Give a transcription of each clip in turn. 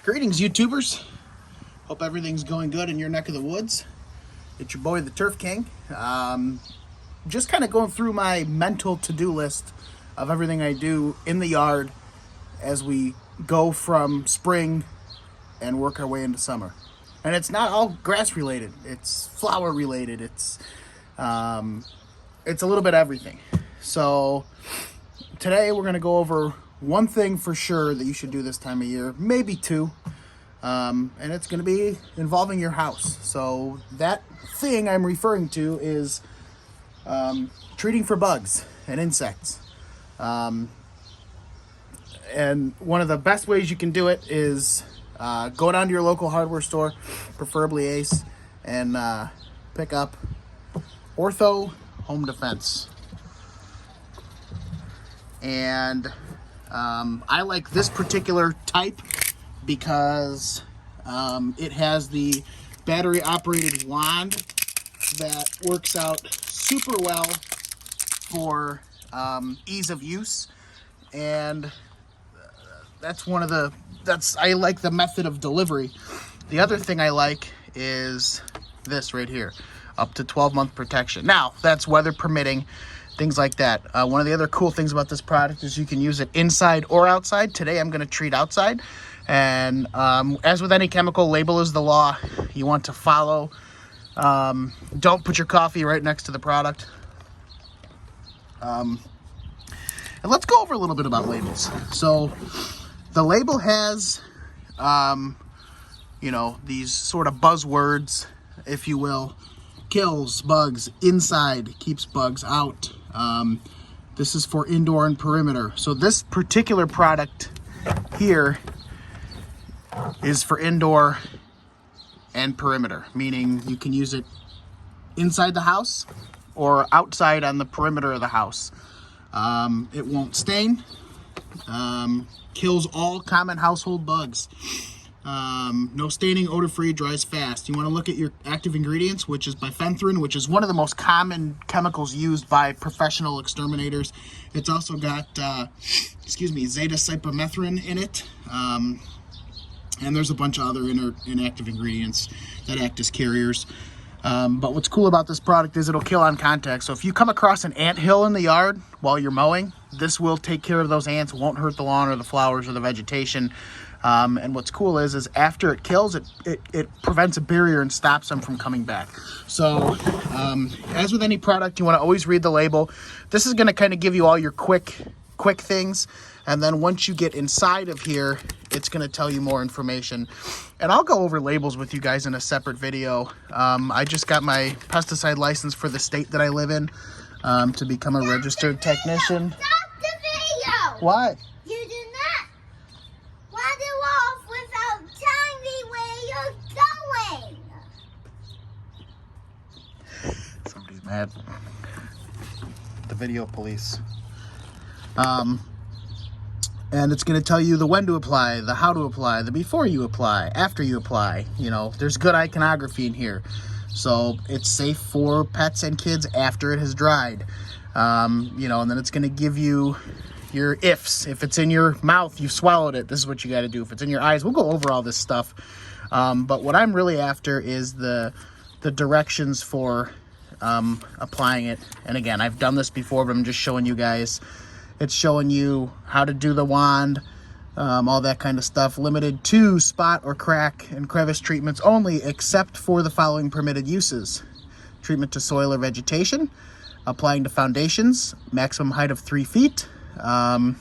Greetings, YouTubers. Hope everything's going good in your neck of the woods. It's your boy, the Turf King. Just kind of going through my mental to-do list of everything I do in the yard as we go from spring and work our way into summer. And it's not all grass related. It's flower related. It's a little bit of everything. So today we're going to go over one thing for sure that you should do this time of year, maybe two, and it's going to be involving your house. So that thing I'm referring to is treating for bugs and insects. And one of the best ways you can do it is go down to your local hardware store, preferably Ace, and pick up Ortho Home Defense. And I like this particular type because it has the battery operated wand that works out super well for ease of use. And I like the method of delivery. The other thing I like is this right here, up to 12-month protection. Now, that's weather permitting, things like that. One of the other cool things about this product is you can use it inside or outside. Today I'm going to treat outside, and as with any chemical, label is the law. You want to follow. Don't put your coffee right next to the product. And let's go over a little bit about labels. So the label has these sort of buzzwords, if you will. Kills bugs inside, keeps bugs out. This is for indoor and perimeter. So this particular product here is for indoor and perimeter, meaning you can use it inside the house or outside on the perimeter of the house. It won't stain, kills all common household bugs. No staining, odor-free, dries fast. You want to look at your active ingredients, which is bifenthrin, which is one of the most common chemicals used by professional exterminators. It's also got, zeta-cypermethrin in it. And there's a bunch of other inactive ingredients that act as carriers. But what's cool about this product is it'll kill on contact. So if you come across an anthill in the yard while you're mowing, this will take care of those ants. It won't hurt the lawn or the flowers or the vegetation. And what's cool is after it kills, it prevents a barrier and stops them from coming back. So as with any product, you want to always read the label. This is going to kind of give you all your quick things. And then once you get inside of here, it's going to tell you more information. And I'll go over labels with you guys in a separate video. I just got my pesticide license for the state that I live in to become a registered technician. Stop the video! What? You do not run it off without telling me where you're going. Somebody's mad. The video police. And it's going to tell you the when to apply, the how to apply, the before you apply, after you apply. You know, there's good iconography in here. So it's safe for pets and kids after it has dried. And then it's going to give you your ifs. If it's in your mouth, you've swallowed it, this is what you got to do. If it's in your eyes, we'll go over all this stuff. But what I'm really after is the directions for applying it. And again, I've done this before, but I'm just showing you guys. It's showing you how to do the wand, all that kind of stuff. Limited to spot or crack and crevice treatments only, except for the following permitted uses. Treatment to soil or vegetation, applying to foundations, maximum height of 3 feet, and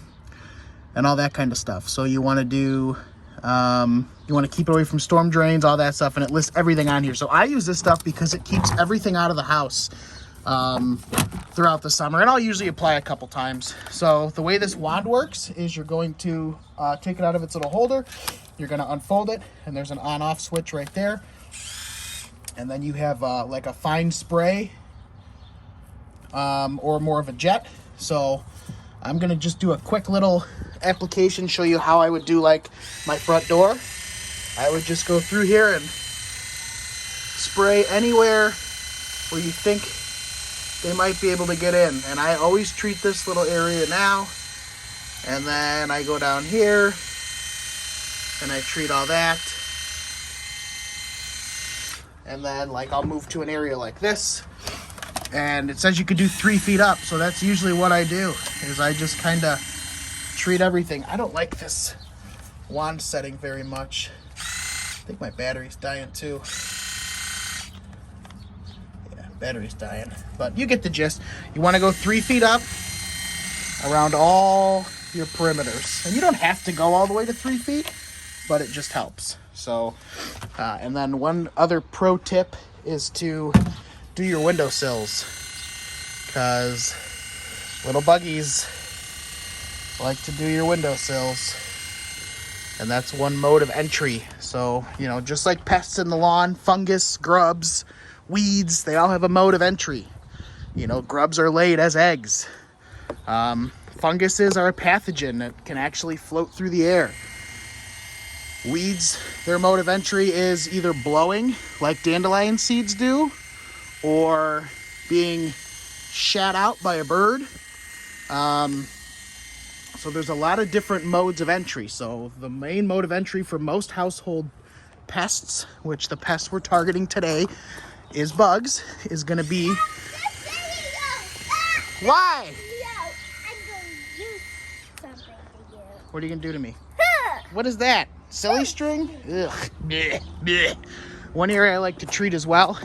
all that kind of stuff. So you want to do, you want to keep it away from storm drains, all that stuff, and it lists everything on here. So I use this stuff because it keeps everything out of the house throughout the summer, and I'll usually apply a couple times. So the way this wand works is you're going to take it out of its little holder, you're going to unfold it, and there's an on-off switch right there, and then you have like a fine spray or more of a jet. So I'm going to just do a quick little application, show you how I would do like my front door. I would just go through here and spray anywhere where you think they might be able to get in. And I always treat this little area now, and then I go down here and I treat all that. And then like I'll move to an area like this, and it says you could do 3 feet up, so that's usually what I do, is I just kind of treat everything. I don't like this wand setting very much. I think my battery's dying too. Yeah, battery's dying, but you get the gist. You want to go 3 feet up around all your perimeters, and you don't have to go all the way to 3 feet, but it just helps. So and then one other pro tip is to do your windowsills, because little buggies like to do your windowsills, and that's one mode of entry. So, you know, just like pests in the lawn, fungus, grubs, weeds, they all have a mode of entry. You know, grubs are laid as eggs. Funguses are a pathogen that can actually float through the air. Weeds, their mode of entry is either blowing, like dandelion seeds do, or being shat out by a bird. So there's a lot of different modes of entry. So the main mode of entry for most household pests, which the pest we're targeting today is bugs, is going to be... Why? I'm going to do something to you. What are you going to do to me? What is that? Silly string? Ugh. Bleh, bleh. One area I like to treat as well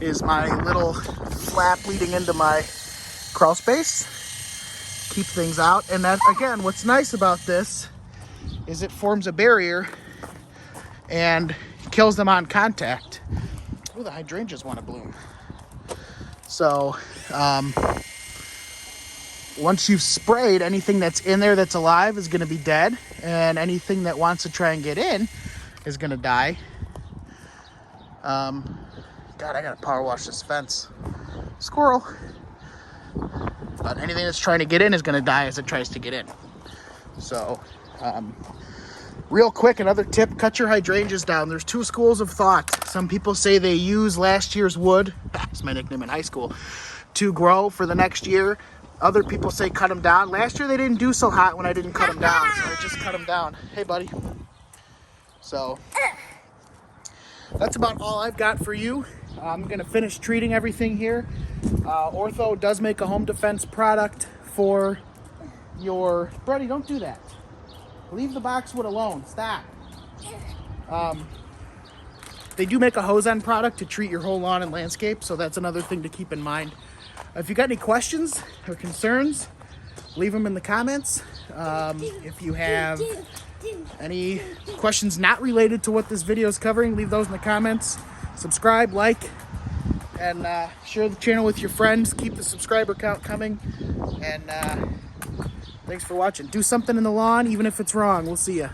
is my little flap leading into my crawl space. Keep things out. And that, again, what's nice about this is it forms a barrier and kills them on contact. Ooh, the hydrangeas want to bloom. So, once you've sprayed, anything that's in there that's alive is going to be dead, and anything that wants to try and get in is going to die. God, I got to power wash this fence. Squirrel. But anything that's trying to get in is going to die as it tries to get in. So, real quick, another tip, cut your hydrangeas down. There's 2 schools of thought. Some people say they use last year's wood, that's my nickname in high school, to grow for the next year. Other people say cut them down. Last year they didn't do so hot when I didn't cut them down, so I just cut them down. Hey, buddy. So that's about all I've got for you. I'm going to finish treating everything here. Ortho does make a home defense product for your... Brody, don't do that. Leave the boxwood alone. Stop. They do make a hose-on product to treat your whole lawn and landscape, so that's another thing to keep in mind. If you got any questions or concerns, leave them in the comments. If you have any questions not related to what this video is covering, leave those in the comments. Subscribe, like, and share the channel with your friends. Keep the subscriber count coming. And thanks for watching. Do something in the lawn, even if it's wrong. We'll see ya.